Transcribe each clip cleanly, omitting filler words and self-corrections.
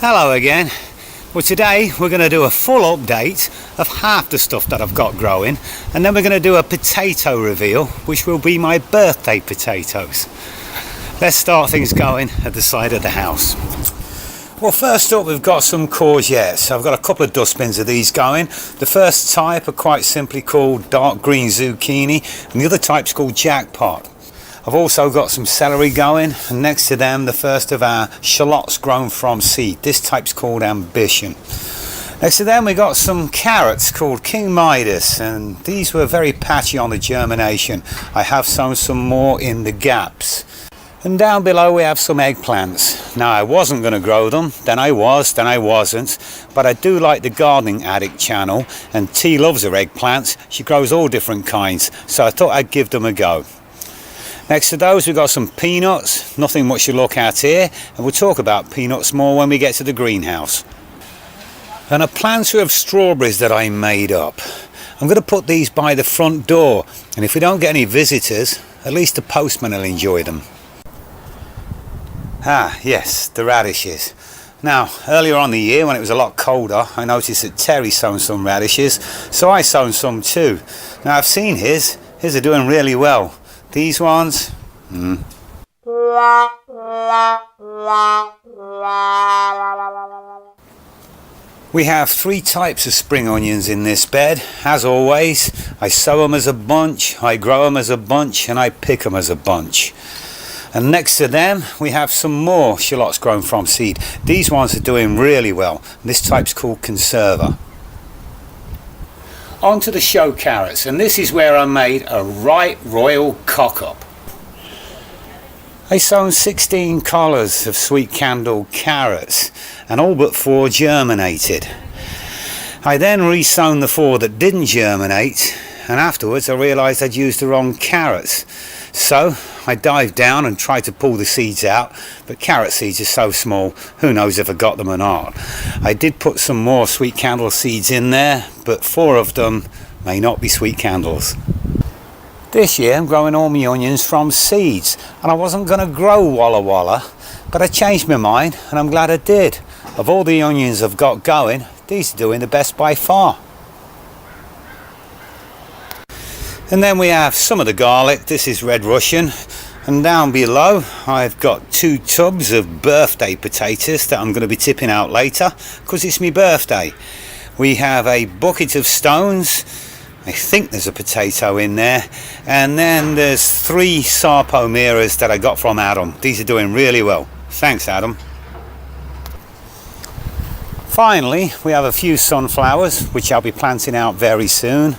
Hello again. Well, today we're going to do a full update of half the stuff that I've got growing, and then we're going to do a potato reveal, which will be my birthday potatoes. Let's start things going at the side of the house. Well, first up we've got some courgettes. I've got a couple of dustbins of these going. The first type are quite simply called dark green zucchini, and the other type's called jackpot. I've also got some celery going, and next to them the first of our shallots grown from seed. This type's called Ambition. Next to them we got some carrots called King Midas, and these were very patchy on the germination. I have sown some more in the gaps. And down below we have some eggplants. Now, I wasn't going to grow them, then I wasn't, but I do like the Gardening Addict channel, and T loves her eggplants. She grows all different kinds, so I thought I'd give them a go. Next to those we've got some peanuts, nothing much to look at here, and we'll talk about peanuts more when we get to the greenhouse. And a planter of strawberries that I made up. I'm going to put these by the front door, and if we don't get any visitors, at least the postman will enjoy them. Ah, yes, the radishes. Now, earlier on in the year when it was a lot colder, I noticed that Terry sown some radishes, so I sown some too. Now, I've seen his are doing really well. These ones, We have three types of spring onions in this bed. As always, I sow them as a bunch, I grow them as a bunch, and I pick them as a bunch. And next to them we have some more shallots grown from seed. These ones are doing really well. This type's called Conserva. On to the show carrots, and this is where I made a right royal cock-up. I sown 16 collars of sweet candle carrots, and all but 4 germinated. I then re-sown the 4 that didn't germinate, and afterwards I realised I'd used the wrong carrots. So I dived down and tried to pull the seeds out, but carrot seeds are so small, who knows if I got them or not. I did put some more sweet candle seeds in there, but 4 of them may not be sweet candles. This year I'm growing all my onions from seeds, and I wasn't going to grow Walla Walla, but I changed my mind and I'm glad I did. Of all the onions I've got going, these are doing the best by far. And then we have some of the garlic. This is Red Russian, and down below I've got 2 tubs of birthday potatoes that I'm going to be tipping out later because it's my birthday. We have a bucket of stones. I think there's a potato in there, and then there's 3 Sarpomeras that I got from Adam. These are doing really well. Thanks, Adam. Finally, we have a few sunflowers which I'll be planting out very soon,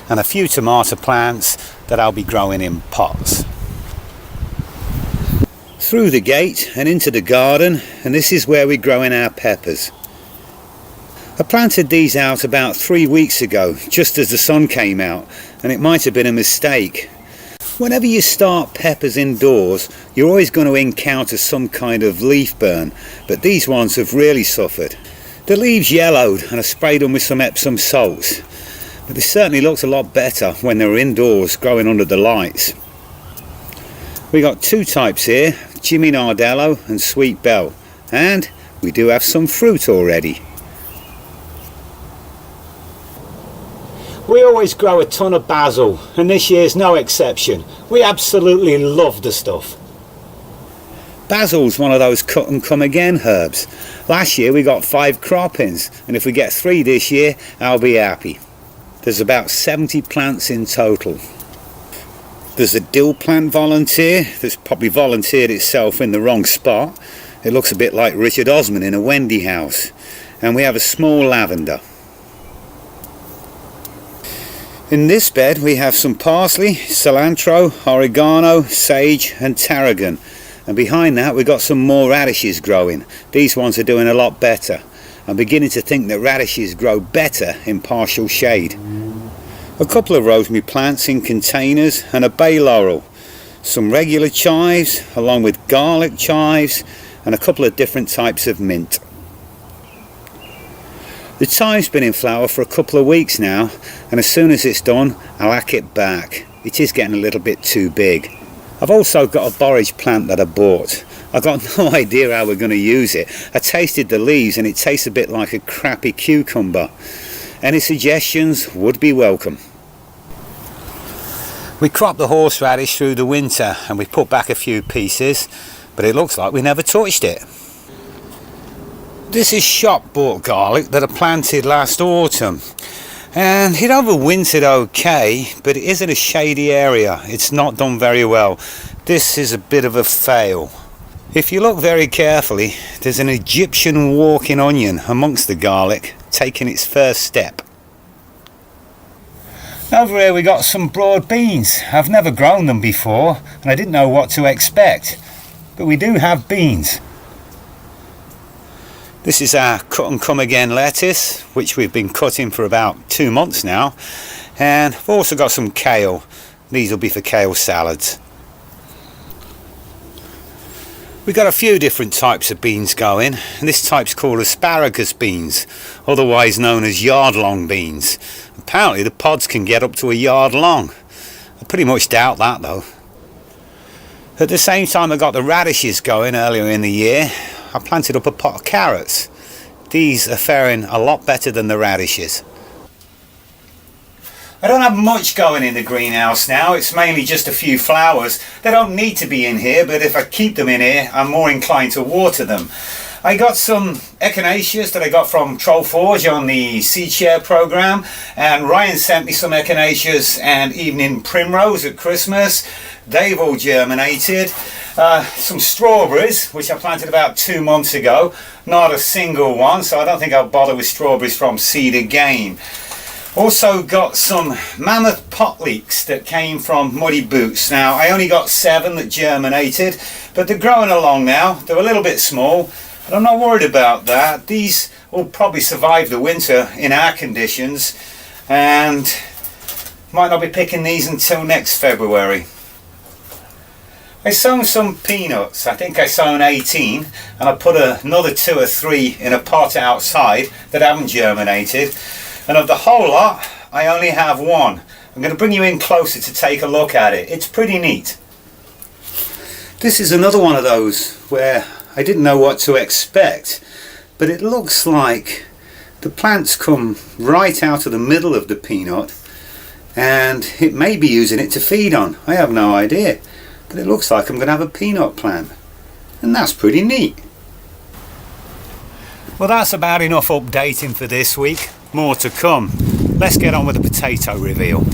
and a few tomato plants that I'll be growing in pots. Through the gate and into the garden, and this is where we're growing our peppers. I planted these out about 3 weeks ago, just as the sun came out, and it might have been a mistake. Whenever you start peppers indoors, you're always going to encounter some kind of leaf burn, but these ones have really suffered. The leaves yellowed, and I sprayed them with some Epsom salts. But they certainly looked a lot better when they were indoors growing under the lights. We got 2 types here, Jimmy Nardello and Sweet Belle, and we do have some fruit already. We always grow a ton of basil, and this year's no exception. We absolutely love the stuff. Basil's one of those cut and come again herbs. Last year we got 5 croppings, and if we get 3 this year, I'll be happy. There's about 70 plants in total. There's a dill plant volunteer that's probably volunteered itself in the wrong spot. It looks a bit like Richard Osman in a Wendy house. And we have a small lavender. In this bed we have some parsley, cilantro, oregano, sage and tarragon. And behind that we've got some more radishes growing. These ones are doing a lot better. I'm beginning to think that radishes grow better in partial shade. A couple of rosemary plants in containers and a bay laurel. Some regular chives along with garlic chives and a couple of different types of mint. The thyme's been in flower for a couple of weeks now, and as soon as it's done I'll hack it back. It is getting a little bit too big. I've also got a borage plant that I bought. I've got no idea how we're going to use it. I tasted the leaves and it tastes a bit like a crappy cucumber. Any suggestions would be welcome. We cropped the horseradish through the winter and we put back a few pieces, but it looks like we never touched it. This is shop bought garlic that I planted last autumn, and it overwintered okay, but it is in a shady area. It's not done very well. This is a bit of a fail. If you look very carefully, there's an Egyptian walking onion amongst the garlic, taking its first step. Over here we got some broad beans. I've never grown them before and I didn't know what to expect, but we do have beans. This is our cut and come again lettuce, which we've been cutting for about 2 months now, and I've also got some kale. These will be for kale salads. We've got a few different types of beans going, and this type's called Asparagus Beans, otherwise known as yard-long beans. Apparently the pods can get up to a yard long. I pretty much doubt that though. At the same time I got the radishes going earlier in the year, I planted up a pot of carrots. These are faring a lot better than the radishes. I don't have much going in the greenhouse now. It's mainly just a few flowers. They don't need to be in here, but if I keep them in here, I'm more inclined to water them. I got some echinaceas that I got from Forge on the seed share program, and Ryan sent me some echinaceas and evening primrose at Christmas. They've all germinated. Some strawberries, which I planted about 2 months ago. Not a single one, so I don't think I'll bother with strawberries from seed again. Also got some mammoth pot leeks that came from Muddy Boots. Now I only got 7 that germinated, but they're growing along now. They're a little bit small, but I'm not worried about that. These will probably survive the winter in our conditions, and might not be picking these until next February. I sown some peanuts. I think I sown 18, and I put another 2 or 3 in a pot outside that haven't germinated. And of the whole lot, I only have 1. I'm going to bring you in closer to take a look at it. It's pretty neat. This is another one of those where I didn't know what to expect, but it looks like the plants come right out of the middle of the peanut, and it may be using it to feed on. I have no idea, but it looks like I'm going to have a peanut plant, and that's pretty neat. Well, that's about enough updating for this week. More to come. Let's get on with the potato reveal.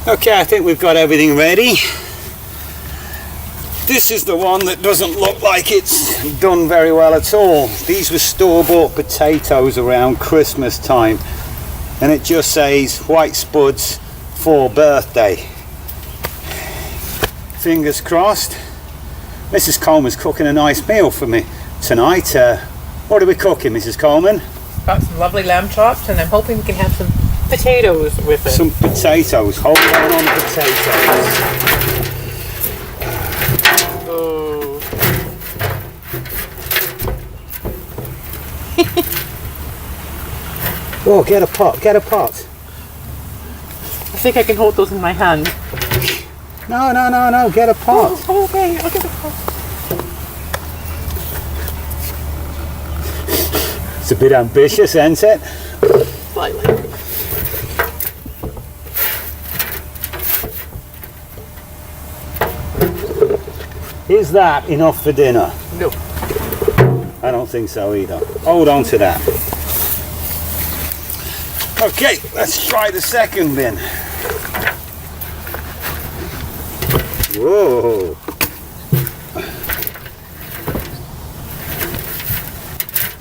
Okay, I think we've got everything ready. This is the one that doesn't look like it's done very well at all. These were store-bought potatoes around Christmas time, and it just says white spuds for birthday. Fingers crossed. Mrs. Coleman's cooking a nice meal for me tonight. What are we cooking, Mrs. Coleman? Got some lovely lamb chops, and I'm hoping we can have some potatoes with it. Some potatoes. Hold on the potatoes. Oh. Oh, get a pot, get a pot. I think I can hold those in my hand. No, get a pot. Oh, okay, I'll get a pot. It's a bit ambitious, isn't it? Slightly. Is that enough for dinner? No. I don't think so either. Hold on to that. Okay, let's try the second bin. Whoa.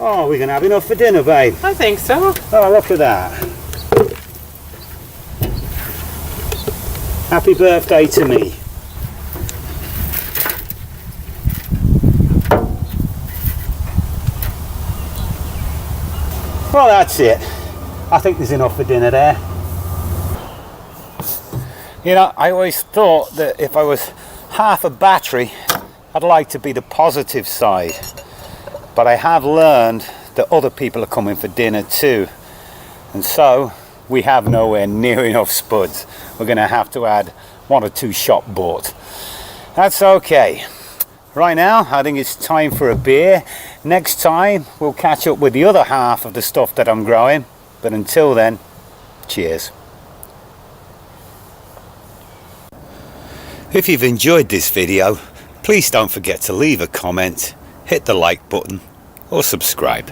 Oh, we're going to have enough for dinner, babe. I think so. Oh, look at that. Happy birthday to me. Well, that's it. I think there's enough for dinner there. You know, I always thought that if I was half a battery, I'd like to be the positive side. But I have learned that other people are coming for dinner too. And so we have nowhere near enough spuds. We're going to have to add 1 or 2 shop bought. That's okay. Right now, I think it's time for a beer. Next time, we'll catch up with the other half of the stuff that I'm growing. But until then, cheers. If you've enjoyed this video, please don't forget to leave a comment, hit the like button or subscribe.